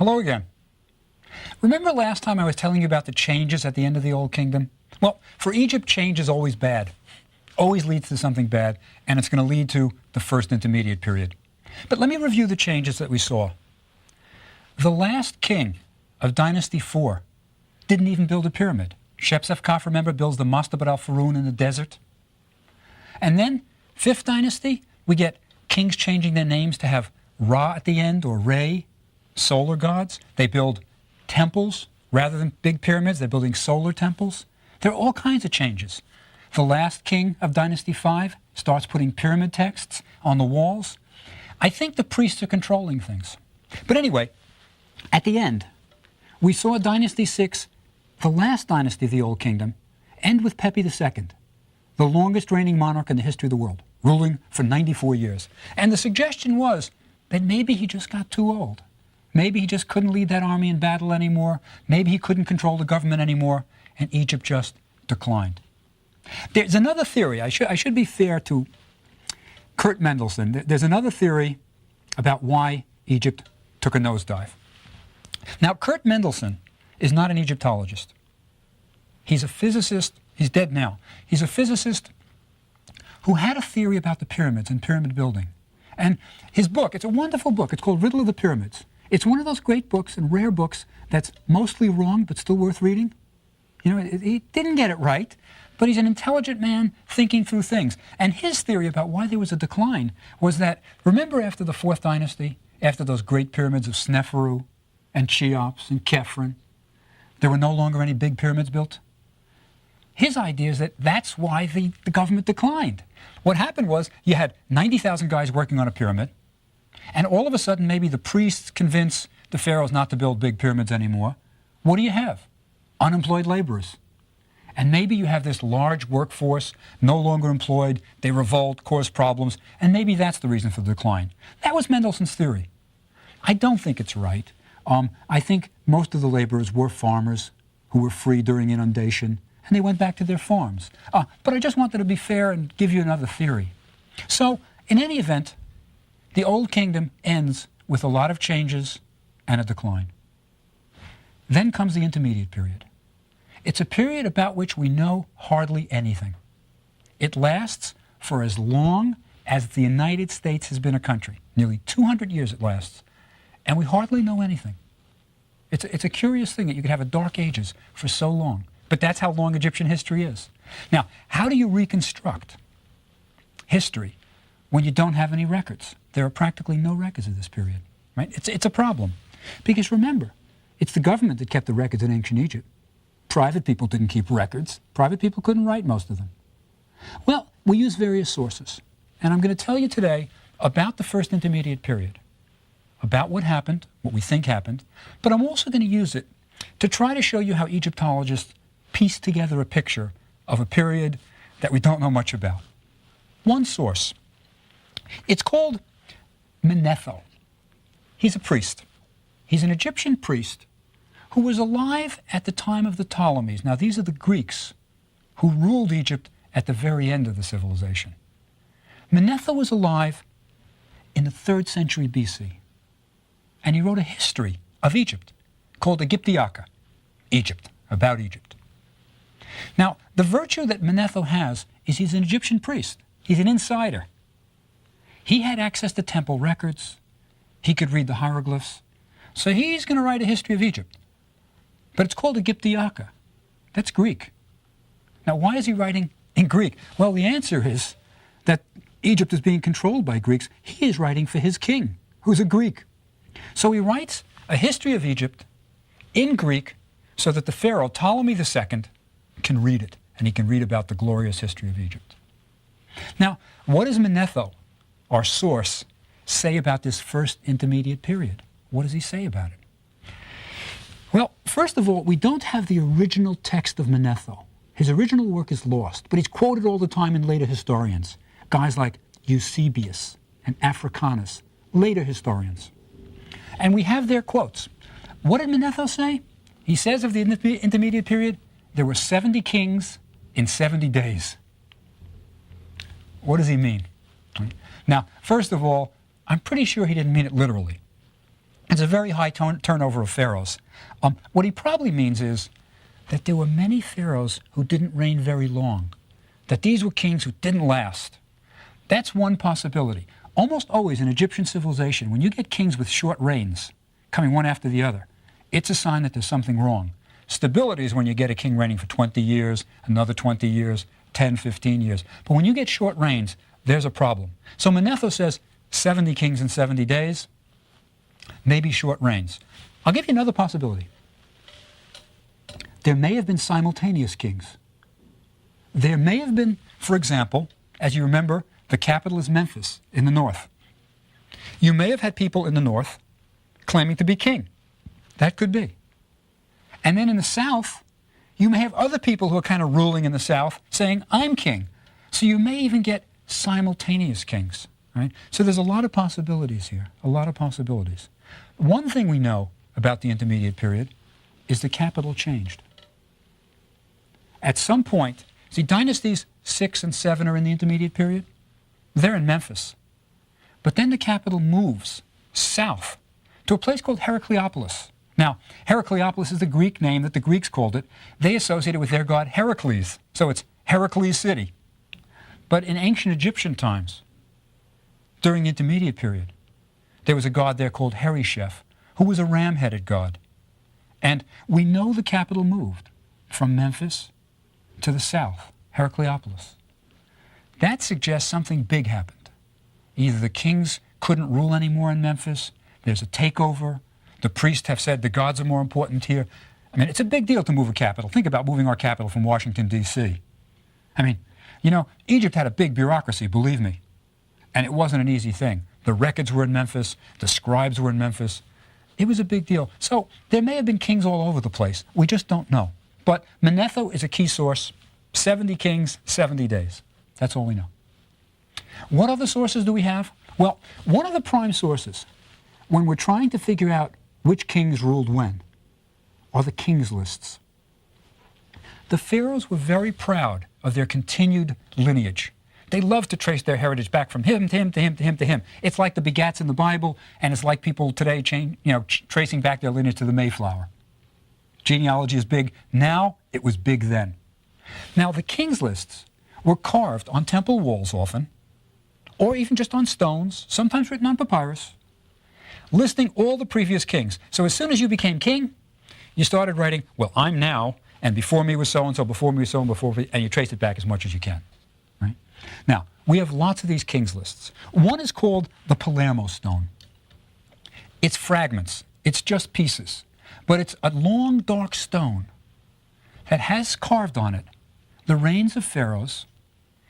Hello again. Remember last time I was telling you about the changes at the end of the Old Kingdom? Well, for Egypt, change is always bad. Always leads to something bad, and it's going to lead to the First Intermediate Period. But let me review the changes that we saw. The last king of Dynasty 4 didn't even build a pyramid. Shepsefkaf, remember, builds the Mastabad al-Farun in the desert. And then, 5th dynasty, we get kings changing their names to have Ra at the end, or Re, solar gods. They build temples rather than big pyramids. They're building solar temples. There are all kinds of changes. The last king of Dynasty 5 starts putting pyramid texts on the walls. I think the priests are controlling things. But anyway, at the end, we saw Dynasty 6, the last dynasty of the Old Kingdom, end with Pepi II, the longest reigning monarch in the history of the world, ruling for 94 years. And the suggestion was that maybe he just got too old. Maybe he just couldn't lead that army in battle anymore. Maybe he couldn't control the government anymore, and Egypt just declined. There's another theory. I should be fair to Kurt Mendelsohn. There's another theory about why Egypt took a nosedive. Now, Kurt Mendelsohn is not an Egyptologist. He's a physicist. He's dead now. He's a physicist who had a theory about the pyramids and pyramid building. And his book, it's a wonderful book. It's called Riddle of the Pyramids. It's one of those great books and rare books that's mostly wrong but still worth reading. You know, he didn't get it right, but he's an intelligent man thinking through things. And his theory about why there was a decline was that, remember after the 4th dynasty, after those great pyramids of Sneferu and Cheops and Khephren, there were no longer any big pyramids built? His idea is that that's why the government declined. What happened was you had 90,000 guys working on a pyramid, and all of a sudden maybe the priests convince the pharaohs not to build big pyramids anymore. What do you have? Unemployed laborers. And maybe you have this large workforce, no longer employed, they revolt, cause problems, and maybe that's the reason for the decline. That was Mendelsohn's theory. I don't think it's right. I think most of the laborers were farmers who were free during inundation, and they went back to their farms. But I just wanted to be fair and give you another theory. So, in any event, the Old Kingdom ends with a lot of changes and a decline. Then comes the Intermediate Period. It's a period about which we know hardly anything. It lasts for as long as the United States has been a country. Nearly 200 years it lasts. And we hardly know anything. It's a curious thing that you could have a Dark Ages for so long. But that's how long Egyptian history is. Now, how do you reconstruct history when you don't have any records? There are practically no records of this period, right? It's a problem. Because remember, it's the government that kept the records in ancient Egypt. Private people didn't keep records. Private people couldn't write most of them. Well, we use various sources. And I'm going to tell you today about the First Intermediate Period, about what happened, what we think happened, but I'm also going to use it to try to show you how Egyptologists piece together a picture of a period that we don't know much about. One source. It's called Manetho. He's a priest. He's an Egyptian priest who was alive at the time of the Ptolemies. Now, these are the Greeks who ruled Egypt at the very end of the civilization. Manetho was alive in the 3rd century BC, and he wrote a history of Egypt called Egyptiaca, Egypt, about Egypt. Now, the virtue that Manetho has is he's an Egyptian priest. He's an insider. He had access to temple records. He could read the hieroglyphs. So he's going to write a history of Egypt. But it's called Egyptiaca. That's Greek. Now, why is he writing in Greek? Well, the answer is that Egypt is being controlled by Greeks. He is writing for his king, who's a Greek. So he writes a history of Egypt in Greek so that the pharaoh, Ptolemy II, can read it, and he can read about the glorious history of Egypt. Now, what does Manetho, our source, say about this First Intermediate Period? What does he say about it? Well, first of all, we don't have the original text of Manetho. His original work is lost, but he's quoted all the time in later historians, guys like Eusebius and Africanus, later historians. And we have their quotes. What did Manetho say? He says of the Intermediate Period, there were 70 kings in 70 days. What does he mean? Now, first of all, I'm pretty sure he didn't mean it literally. It's a very high turnover of pharaohs. What he probably means is that there were many pharaohs who didn't reign very long, that these were kings who didn't last. That's one possibility. Almost always in Egyptian civilization, when you get kings with short reigns, coming one after the other, it's a sign that there's something wrong. Stability is when you get a king reigning for 20 years, another 20 years, 10, 15 years. But when you get short reigns, there's a problem. So Manetho says 70 kings in 70 days, maybe short reigns. I'll give you another possibility. There may have been simultaneous kings. There may have been, for example, as you remember, the capital is Memphis in the north. You may have had people in the north claiming to be king. That could be. And then in the south, you may have other people who are kind of ruling in the south saying, I'm king. So you may even get simultaneous kings. Right? So there's a lot of possibilities here, a lot of possibilities. One thing we know about the intermediate period is the capital changed. At some point, see, dynasties 6 and 7 are in the intermediate period. They're in Memphis. But then the capital moves south to a place called Heracleopolis. Now, Heracleopolis is the Greek name that the Greeks called it. They associate it with their god Heracles. So it's Heracles City. But in ancient Egyptian times, during the intermediate period, there was a god there called Hereshef, who was a ram-headed god. And we know the capital moved from Memphis to the south, Heracleopolis. That suggests something big happened. Either the kings couldn't rule anymore in Memphis, there's a takeover, the priests have said the gods are more important here. I mean, it's a big deal to move a capital. Think about moving our capital from Washington, D.C. I mean, you know, Egypt had a big bureaucracy, believe me. And it wasn't an easy thing. The records were in Memphis, the scribes were in Memphis. It was a big deal. So there may have been kings all over the place. We just don't know. But Manetho is a key source. 70 kings, 70 days. That's all we know. What other sources do we have? Well, one of the prime sources, when we're trying to figure out which kings ruled when, are the kings lists. The pharaohs were very proud of their continued lineage. They loved to trace their heritage back from him to him to him to him to him. It's like the begats in the Bible, and it's like people today tracing back their lineage to the Mayflower. Genealogy is big now, it was big then. Now, the kings lists were carved on temple walls often, or even just on stones, sometimes written on papyrus, listing all the previous kings. So as soon as you became king, you started writing, well, I'm now, and before me was so-and-so, before me was so-and-so, before me, and you trace it back as much as you can. Right? Now, we have lots of these kings lists. One is called the Palermo stone. It's fragments. It's just pieces. But it's a long, dark stone that has carved on it the reigns of pharaohs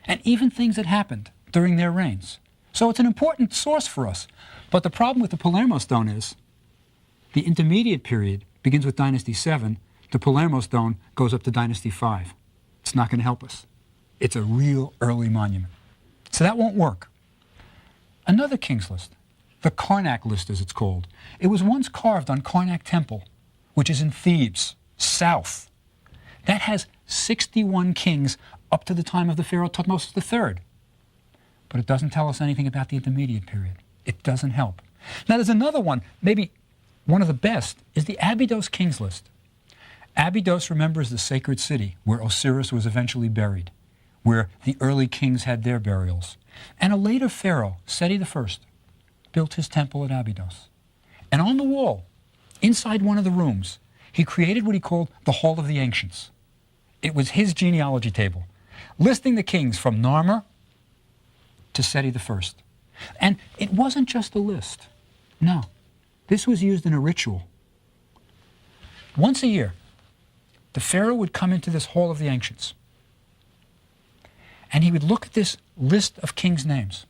and even things that happened during their reigns. So it's an important source for us. But the problem with the Palermo stone is the intermediate period begins with Dynasty 7. The Palermo stone goes up to Dynasty 5. It's not going to help us. It's a real early monument. So that won't work. Another king's list, the Karnak list as it's called. It was once carved on Karnak Temple, which is in Thebes, south. That has 61 kings up to the time of the Pharaoh Thutmose III. But it doesn't tell us anything about the intermediate period. It doesn't help. Now there's another one, maybe one of the best, is the Abydos kings list. Abydos, remember, is the sacred city where Osiris was eventually buried, where the early kings had their burials. And a later pharaoh, Seti I, built his temple at Abydos. And on the wall, inside one of the rooms, he created what he called the Hall of the Ancients. It was his genealogy table, listing the kings from Narmer to Seti I. And it wasn't just a list. No, this was used in a ritual. Once a year, the pharaoh would come into this Hall of the Ancients, and he would look at this list of kings' names,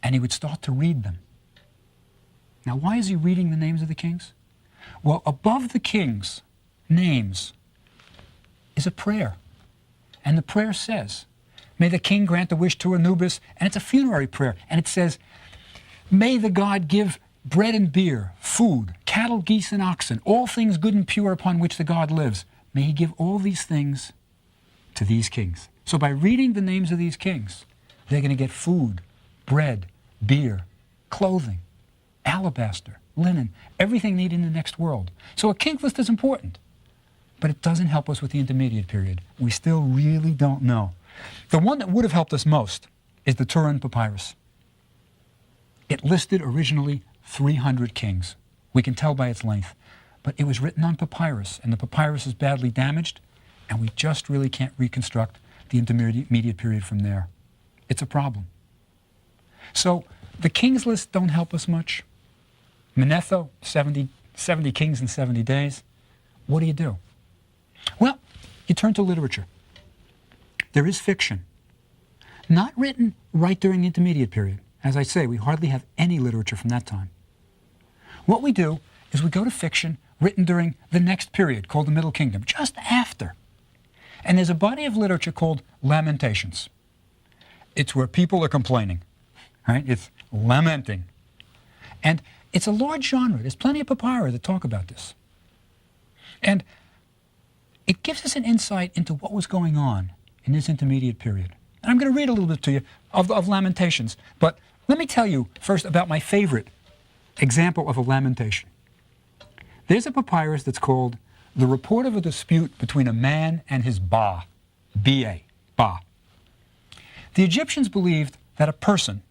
and he would start to read them. Now, why is he reading the names of the kings? Well, above the kings' names is a prayer. And the prayer says, may the king grant a wish to Anubis, and it's a funerary prayer, and it says, may the god give bread and beer, food, cattle, geese, and oxen, all things good and pure upon which the god lives. May he give all these things to these kings. So by reading the names of these kings, they're going to get food, bread, beer, clothing, alabaster, linen, everything needed in the next world. So a king's list is important, but it doesn't help us with the intermediate period. We still really don't know. The one that would have helped us most is the Turin Papyrus. It listed originally 300 kings. We can tell by its length. But it was written on papyrus, and the papyrus is badly damaged, and we just really can't reconstruct the intermediate period from there. It's a problem. So the kings list don't help us much. Manetho, 70 kings in 70 days. What do? Well, you turn to literature. There is fiction, not written right during the intermediate period. As I say, we hardly have any literature from that time. What we do is we go to fiction written during the next period called the Middle Kingdom, just after. And there's a body of literature called Lamentations. It's where people are complaining, right? It's lamenting. And it's a large genre. There's plenty of papyri that talk about this. And it gives us an insight into what was going on in this intermediate period. And I'm going to read a little bit to you of Lamentations. But let me tell you first about my favorite example of a lamentation. There's a papyrus that's called The Report of a Dispute Between a Man and His Ba, B-A, Ba. The Egyptians believed that a person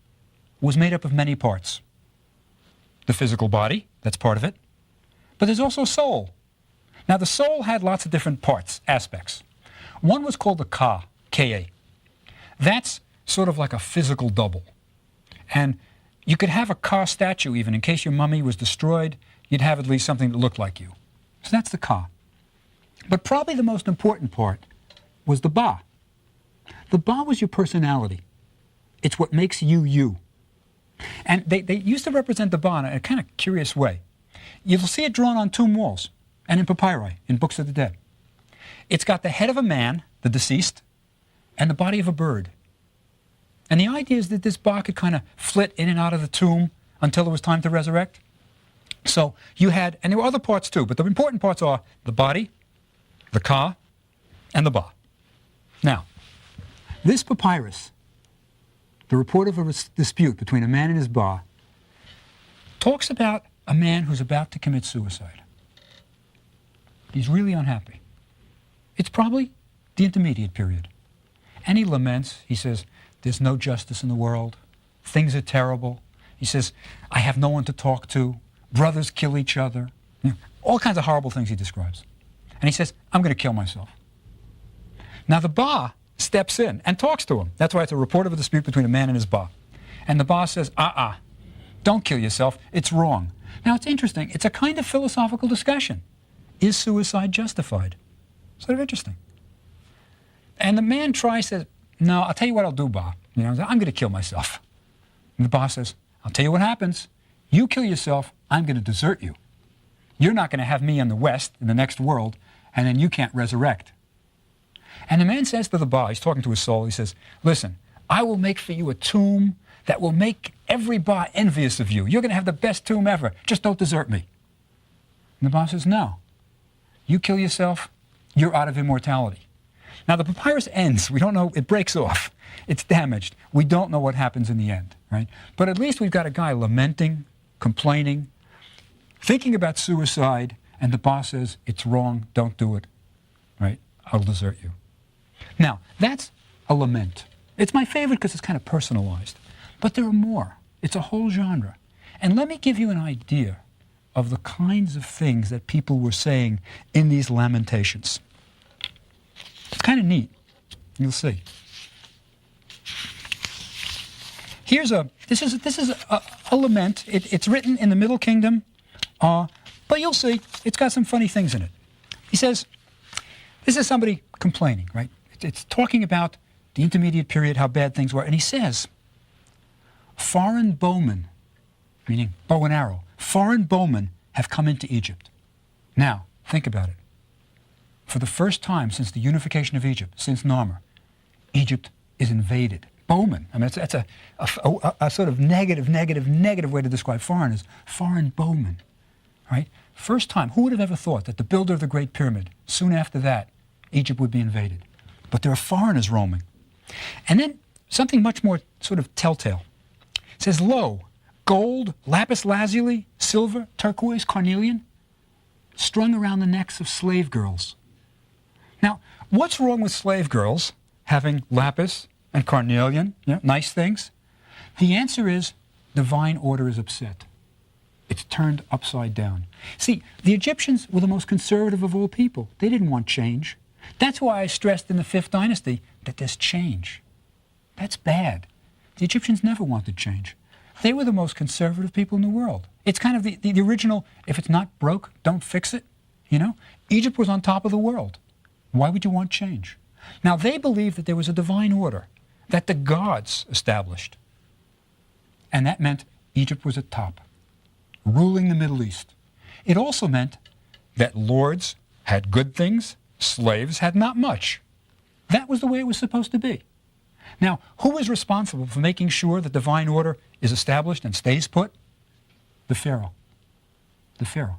was made up of many parts. The physical body, that's part of it, but there's also soul. Now the soul had lots of different parts, aspects. One was called the Ka, K-A. That's sort of like a physical double. And you could have a Ka statue even in case your mummy was destroyed. You'd have at least something that looked like you. So that's the Ka. But probably the most important part was the Ba. The Ba was your personality. It's what makes you you. And they used to represent the Ba in a kind of curious way. You'll see it drawn on tomb walls and in papyri, in books of the dead. It's got the head of a man, the deceased, and the body of a bird. And the idea is that this Ba could kind of flit in and out of the tomb until it was time to resurrect. So you had, and there were other parts too, but the important parts are the body, the Ka, and the Ba. Now, this papyrus, the report of a dispute between a man and his Ba, talks about a man who's about to commit suicide. He's really unhappy. It's probably the intermediate period. And he laments, he says, there's no justice in the world, things are terrible. He says, I have no one to talk to, brothers kill each other, all kinds of horrible things he describes. And he says, I'm going to kill myself. Now the Ba steps in and talks to him. That's why it's a report of a dispute between a man and his Ba. And the Ba says, don't kill yourself, it's wrong. Now it's interesting, it's a kind of philosophical discussion. Is suicide justified? Sort of interesting. And the man tries to, no, I'll tell you what I'll do, Ba. I'm going to kill myself. And the Ba says, I'll tell you what happens. You kill yourself, I'm going to desert you. You're not going to have me in the West, in the next world, and then you can't resurrect. And the man says to the Ba, he's talking to his soul, he says, listen, I will make for you a tomb that will make every Ba envious of you. You're going to have the best tomb ever. Just don't desert me. And the Ba says, no. You kill yourself, you're out of immortality. Now the papyrus ends. We don't know, it breaks off. It's damaged. We don't know what happens in the end, right? But at least we've got a guy lamenting, complaining, thinking about suicide, and the Ba says, it's wrong, don't do it, right? I'll desert you. Now, that's a lament. It's my favorite because it's kind of personalized. But there are more. It's a whole genre. And let me give you an idea of the kinds of things that people were saying in these lamentations. It's kind of neat. You'll see. This is a lament. It's written in the Middle Kingdom, but you'll see it's got some funny things in it. He says, this is somebody complaining, right? It's talking about the intermediate period, how bad things were, and he says, foreign bowmen, meaning bow and arrow, foreign bowmen have come into Egypt. Now, think about it. For the first time since the unification of Egypt, since Narmer, Egypt is invaded. Bowmen, I mean, that's a sort of negative way to describe foreigners. Foreign bowmen, right? First time, who would have ever thought that the builder of the Great Pyramid, soon after that, Egypt would be invaded? But there are foreigners roaming. And then something much more sort of telltale. It says, lo, gold, lapis lazuli, silver, turquoise, carnelian, strung around the necks of slave girls. Now, what's wrong with slave girls having lapis and carnelian, nice things? The answer is divine order is upset. It's turned upside down. See, the Egyptians were the most conservative of all people. They didn't want change. That's why I stressed in the 5th dynasty that there's change. That's bad. The Egyptians never wanted change. They were the most conservative people in the world. It's kind of the original, if it's not broke, don't fix it. Egypt was on top of the world. Why would you want change? Now, they believed that there was a divine order that the gods established. And that meant Egypt was at top, ruling the Middle East. It also meant that lords had good things, slaves had not much. That was the way it was supposed to be. Now, who is responsible for making sure that divine order is established and stays put? The Pharaoh. The Pharaoh.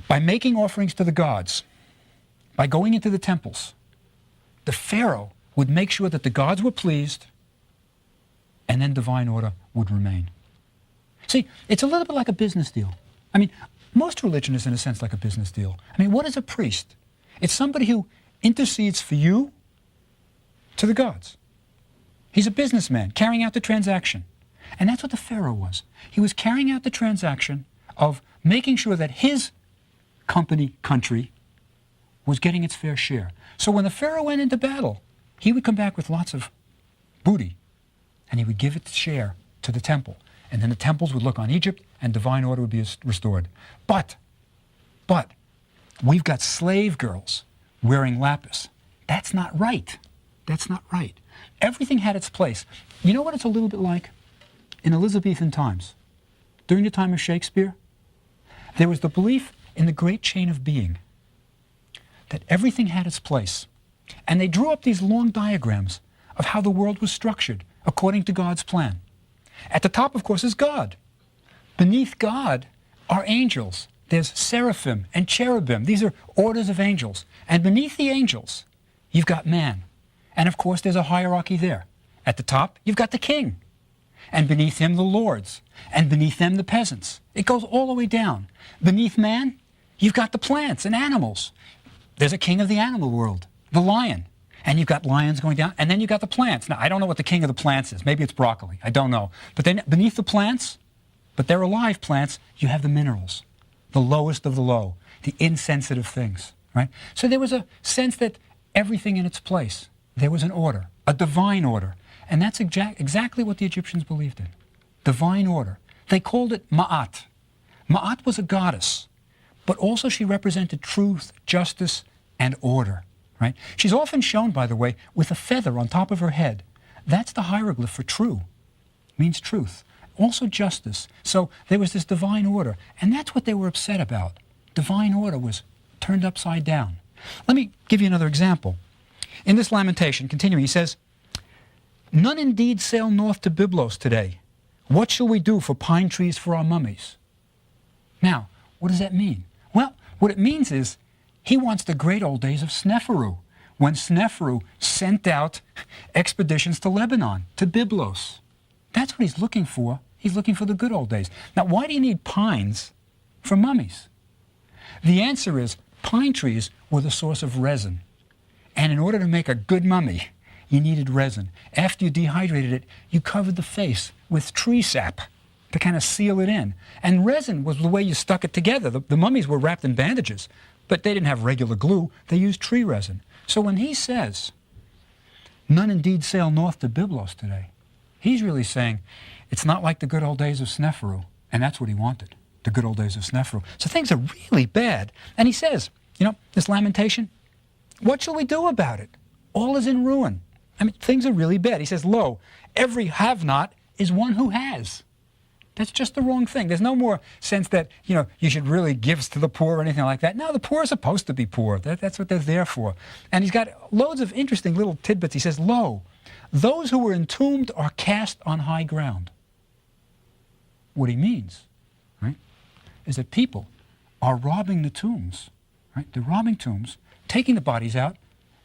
By making offerings to the gods, by going into the temples, the Pharaoh would make sure that the gods were pleased, and then divine order would remain. See, it's a little bit like a business deal. I mean, most religion is in a sense like a business deal. I mean, what is a priest? It's somebody who intercedes for you to the gods. He's a businessman carrying out the transaction. And that's what the Pharaoh was. He was carrying out the transaction of making sure that his country, was getting its fair share. So when the Pharaoh went into battle, he would come back with lots of booty, and he would give its share to the temple. And then the temples would look on Egypt, and divine order would be restored. But, we've got slave girls wearing lapis. That's not right. That's not right. Everything had its place. You know what it's a little bit like? In Elizabethan times, during the time of Shakespeare, there was the belief in the great chain of being, that everything had its place. And they drew up these long diagrams of how the world was structured according to God's plan. At the top, of course, is God. Beneath God are angels. There's seraphim and cherubim. These are orders of angels. And beneath the angels, you've got man. And of course, there's a hierarchy there. At the top, you've got the king. And beneath him, the lords. And beneath them, the peasants. It goes all the way down. Beneath man, you've got the plants and animals. There's a king of the animal world, the lion. And you've got lions going down. And then you've got the plants. Now, I don't know what the king of the plants is. Maybe it's broccoli. I don't know. But then beneath the plants, but they're alive plants, you have the minerals, the lowest of the low, the insensitive things, right? So there was a sense that everything in its place. There was an order, a divine order. And that's exactly what the Egyptians believed in. Divine order. They called it Ma'at. Ma'at was a goddess, but also she represented truth, justice, and order, right? She's often shown, by the way, with a feather on top of her head. That's the hieroglyph for true. Means truth. Also justice. So there was this divine order, and that's what they were upset about. Divine order was turned upside down. Let me give you another example. In this lamentation, continuing, he says, "None indeed sail north to Byblos today. What shall we do for pine trees for our mummies?" Now, what does that mean? Well, what it means is he wants the great old days of Sneferu, when Sneferu sent out expeditions to Lebanon, to Byblos. That's what he's looking for. He's looking for the good old days. Now, why do you need pines for mummies? The answer is pine trees were the source of resin. And in order to make a good mummy, you needed resin. After you dehydrated it, you covered the face with tree sap to kind of seal it in. And resin was the way you stuck it together. The mummies were wrapped in bandages, but they didn't have regular glue. They used tree resin. So when he says, "None indeed sail north to Byblos today," he's really saying, it's not like the good old days of Sneferu. And that's what he wanted, the good old days of Sneferu. So things are really bad. And he says, this lamentation, what shall we do about it? All is in ruin. I mean, things are really bad. He says, "Lo, every have-not is one who has." That's just the wrong thing. There's no more sense that, you should really give to the poor or anything like that. No, the poor are supposed to be poor. That's what they're there for. And he's got loads of interesting little tidbits. He says, "Lo, those who were entombed are cast on high ground." What he means, right, is that people are robbing the tombs, right? They're robbing tombs, taking the bodies out,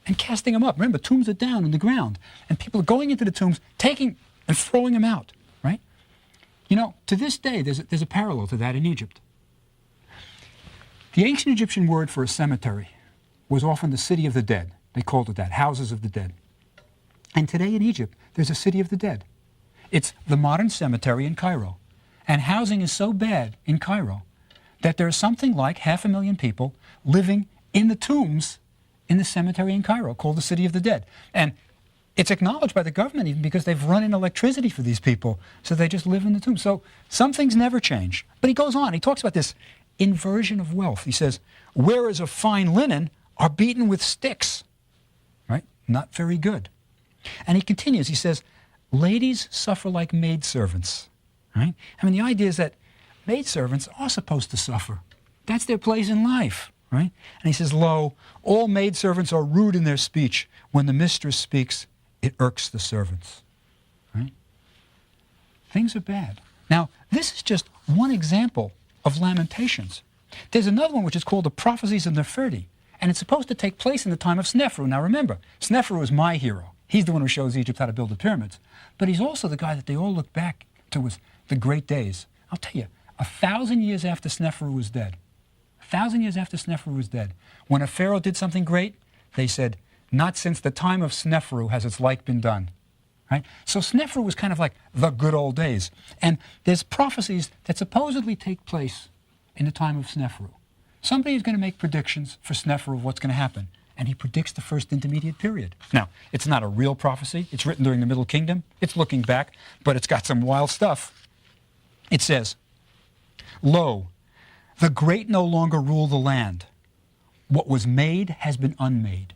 and casting them up. Remember, tombs are down in the ground, and people are going into the tombs, taking and throwing them out, right? You know, to this day, there's a parallel to that in Egypt. The ancient Egyptian word for a cemetery was often the city of the dead. They called it that, houses of the dead. And today in Egypt, there's a city of the dead. It's the modern cemetery in Cairo. And housing is so bad in Cairo that there's something like 500,000 people living in the tombs in the cemetery in Cairo called the city of the dead. And it's acknowledged by the government even because they've run in electricity for these people, so they just live in the tombs. So some things never change. But he goes on, he talks about this inversion of wealth. He says, wearers of fine linen are beaten with sticks, right? Not very good. And he continues, he says, ladies suffer like maidservants, right? I mean, the idea is that maidservants are supposed to suffer. That's their place in life, right? And he says, lo, all maidservants are rude in their speech. When the mistress speaks, it irks the servants, right? Things are bad. Now, this is just one example of Lamentations. There's another one which is called the Prophecies of Nefertiti, and it's supposed to take place in the time of Sneferu. Now remember, Sneferu is my hero. He's the one who shows Egypt how to build the pyramids. But he's also the guy that they all look back to as the great days. I'll tell you, 1,000 years after Sneferu was dead, 1,000 years after Sneferu was dead, when a pharaoh did something great, they said, not since the time of Sneferu has its like been done. Right? So Sneferu was kind of like the good old days. And there's prophecies that supposedly take place in the time of Sneferu. Somebody is going to make predictions for Sneferu of what's going to happen, and he predicts the first intermediate period. Now, it's not a real prophecy. It's written during the Middle Kingdom. It's looking back, but it's got some wild stuff. It says, lo, the great no longer rule the land. What was made has been unmade.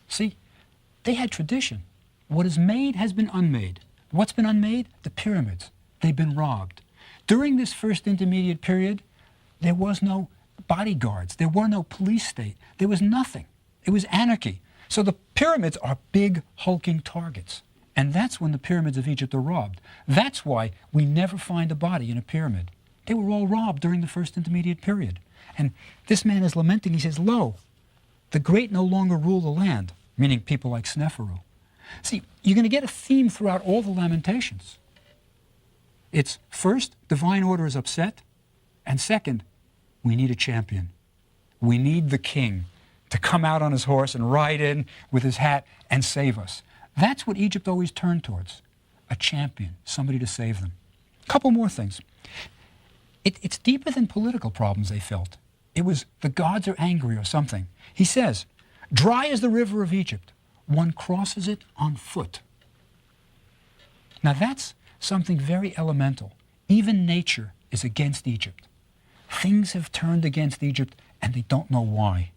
See, they had tradition. What is made has been unmade. What's been unmade? The pyramids. They've been robbed. During this first intermediate period, there was no bodyguards. There were no police state. There was nothing. It was anarchy. So the pyramids are big, hulking targets. And that's when the pyramids of Egypt are robbed. That's why we never find a body in a pyramid. They were all robbed during the first intermediate period. And this man is lamenting. He says, lo, the great no longer rule the land, meaning people like Sneferu. See, you're going to get a theme throughout all the Lamentations. It's first, divine order is upset, and second, we need a champion. We need the king to come out on his horse and ride in with his hat and save us. That's what Egypt always turned towards, a champion, somebody to save them. A couple more things. It's deeper than political problems they felt. It was the gods are angry or something. He says, dry as the river of Egypt, one crosses it on foot. Now that's something very elemental. Even nature is against Egypt. Things have turned against Egypt and they don't know why.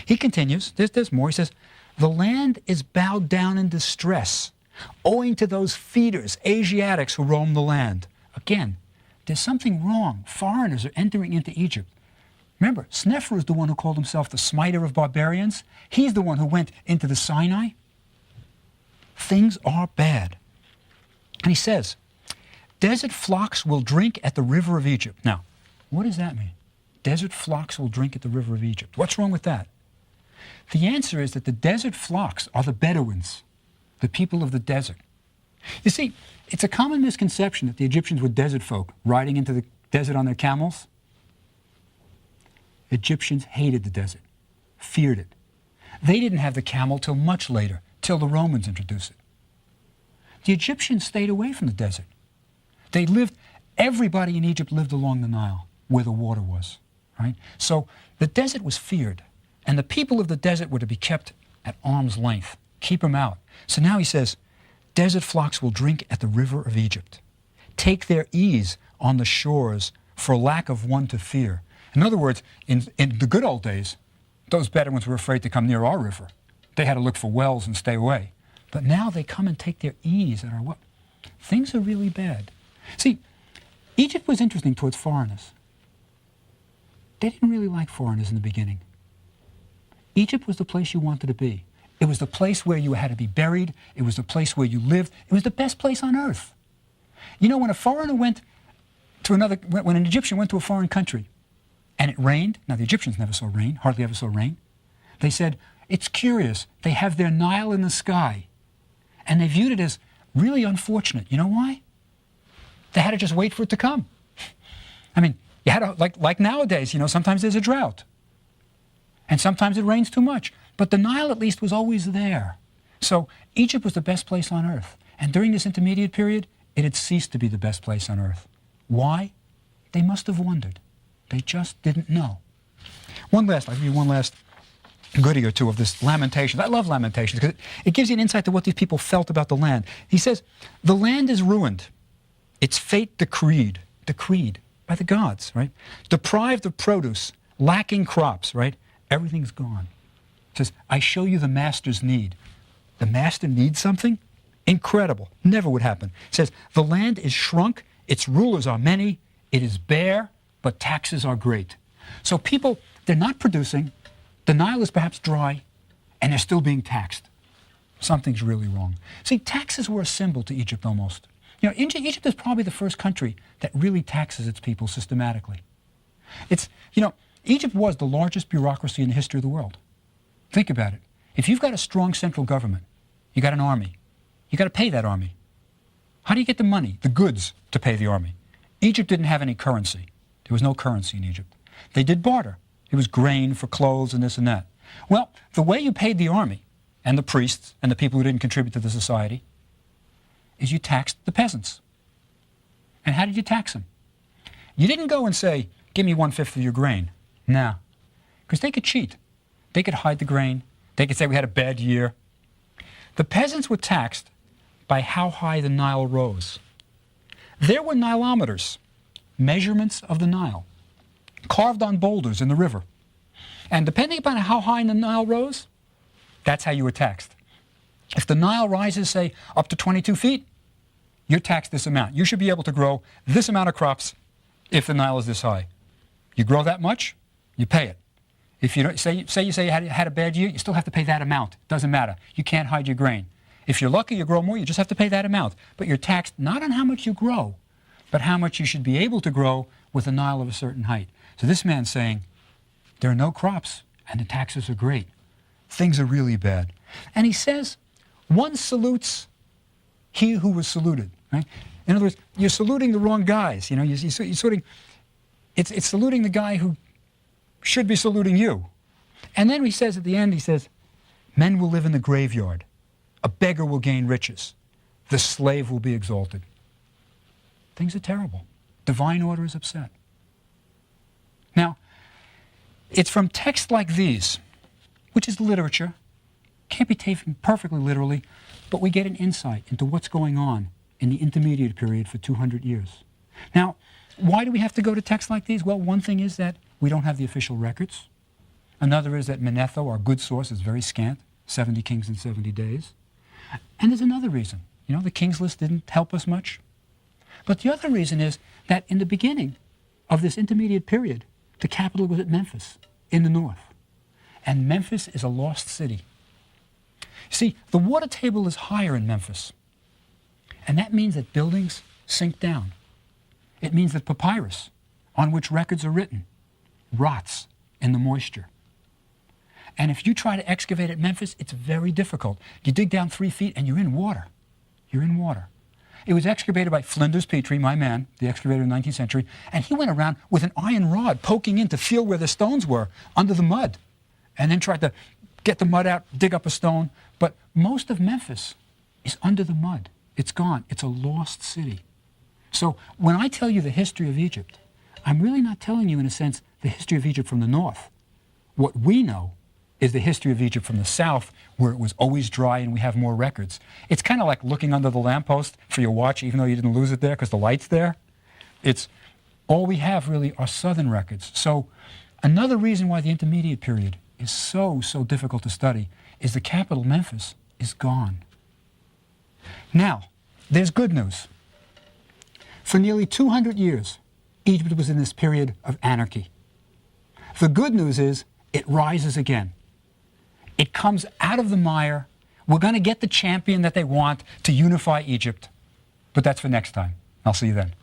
He continues, there's more, he says, the land is bowed down in distress, owing to those feeders, Asiatics who roam the land. Again, there's something wrong. Foreigners are entering into Egypt. Remember, Sneferu is the one who called himself the smiter of barbarians. He's the one who went into the Sinai. Things are bad. And he says, desert flocks will drink at the river of Egypt. Now, what does that mean? Desert flocks will drink at the river of Egypt. What's wrong with that? The answer is that the desert flocks are the Bedouins, the people of the desert. You see, it's a common misconception that the Egyptians were desert folk riding into the desert on their camels. Egyptians hated the desert, feared it. They didn't have the camel till much later, till the Romans introduced it. The Egyptians stayed away from the desert. They lived, everybody in Egypt lived along the Nile, where the water was, right? So the desert was feared, and the people of the desert were to be kept at arm's length, keep them out. So now he says, desert flocks will drink at the river of Egypt, take their ease on the shores for lack of one to fear. In other words, in the good old days, those Bedouins were afraid to come near our river. They had to look for wells and stay away. But now they come and take their ease at our what? Things are really bad. See, Egypt was interesting towards foreigners. They didn't really like foreigners in the beginning. Egypt was the place you wanted to be. It was the place where you had to be buried. It was the place where you lived. It was the best place on earth. You know, when a foreigner went to another, when an Egyptian went to a foreign country and it rained, now the Egyptians never saw rain, hardly ever saw rain, they said, it's curious, they have their Nile in the sky. And they viewed it as really unfortunate. You know why? They had to just wait for it to come. I mean, you had to, like nowadays, you know, sometimes there's a drought. And sometimes it rains too much. But the Nile at least was always there. So Egypt was the best place on earth. And during this intermediate period, it had ceased to be the best place on earth. Why? They must have wondered. They just didn't know. I'll give you one last goodie or two of this Lamentations. I love Lamentations because it gives you an insight to what these people felt about the land. He says, the land is ruined. Its fate decreed by the gods, right? Deprived of produce, lacking crops, right? Everything's gone. It says, I show you the master's need. The master needs something? Incredible. Never would happen. It says, the land is shrunk, its rulers are many, it is bare, but taxes are great. So people, they're not producing, the Nile is perhaps dry, and they're still being taxed. Something's really wrong. See, taxes were a symbol to Egypt almost. You know, Egypt is probably the first country that really taxes its people systematically. Egypt was the largest bureaucracy in the history of the world. Think about it. If you've got a strong central government, you got an army, you got to pay that army. How do you get the money, the goods, to pay the army? Egypt didn't have any currency. There was no currency in Egypt. They did barter. It was grain for clothes and this and that. Well, the way you paid the army and the priests and the people who didn't contribute to the society is you taxed the peasants. And how did you tax them? You didn't go and say, give me 1/5 of your grain. No, because they could cheat. They could hide the grain. They could say we had a bad year. The peasants were taxed by how high the Nile rose. There were Nilometers, measurements of the Nile, carved on boulders in the river. And depending upon how high the Nile rose, that's how you were taxed. If the Nile rises, say, up to 22 feet, you're taxed this amount. You should be able to grow this amount of crops if the Nile is this high. You grow that much, you pay it. If you don't, say you had a bad year, you still have to pay that amount. Doesn't matter. You can't hide your grain. If you're lucky, you grow more, you just have to pay that amount. But you're taxed not on how much you grow, but how much you should be able to grow with a Nile of a certain height. So this man's saying, there are no crops, and the taxes are great. Things are really bad. And he says, one salutes he who was saluted. Right? In other words, you're saluting the wrong guys. You know, you're saluting, it's saluting the guy who should be saluting you. And then he says at the end, he says, men will live in the graveyard. A beggar will gain riches. The slave will be exalted. Things are terrible. Divine order is upset. Now, it's from texts like these, which is literature, can't be taken perfectly literally, but we get an insight into what's going on in the intermediate period for 200 years. Now, why do we have to go to texts like these? Well, one thing is that we don't have the official records. Another is that Manetho, our good source, is very scant, 70 kings in 70 days. And there's another reason. You know, the kings list didn't help us much. But the other reason is that in the beginning of this intermediate period, the capital was at Memphis, in the north. And Memphis is a lost city. See, the water table is higher in Memphis. And that means that buildings sink down. It means that papyrus, on which records are written, rots in the moisture. And if you try to excavate at Memphis, it's very difficult. You dig down 3 feet and you're in water. You're in water. It was excavated by Flinders Petrie, my man, the excavator in the 19th century, and he went around with an iron rod poking in to feel where the stones were under the mud, and then tried to get the mud out, dig up a stone. But most of Memphis is under the mud. It's gone. It's a lost city. So when I tell you the history of Egypt, I'm really not telling you, in a sense, the history of Egypt from the north. What we know is the history of Egypt from the south, where it was always dry and we have more records. It's kind of like looking under the lamppost for your watch, even though you didn't lose it there because the light's there. It's all we have really are southern records. So another reason why the intermediate period is so difficult to study is the capital, Memphis, is gone. Now, there's good news. For nearly 200 years, Egypt was in this period of anarchy. The good news is it rises again. It comes out of the mire. We're going to get the champion that they want to unify Egypt. But that's for next time. I'll see you then.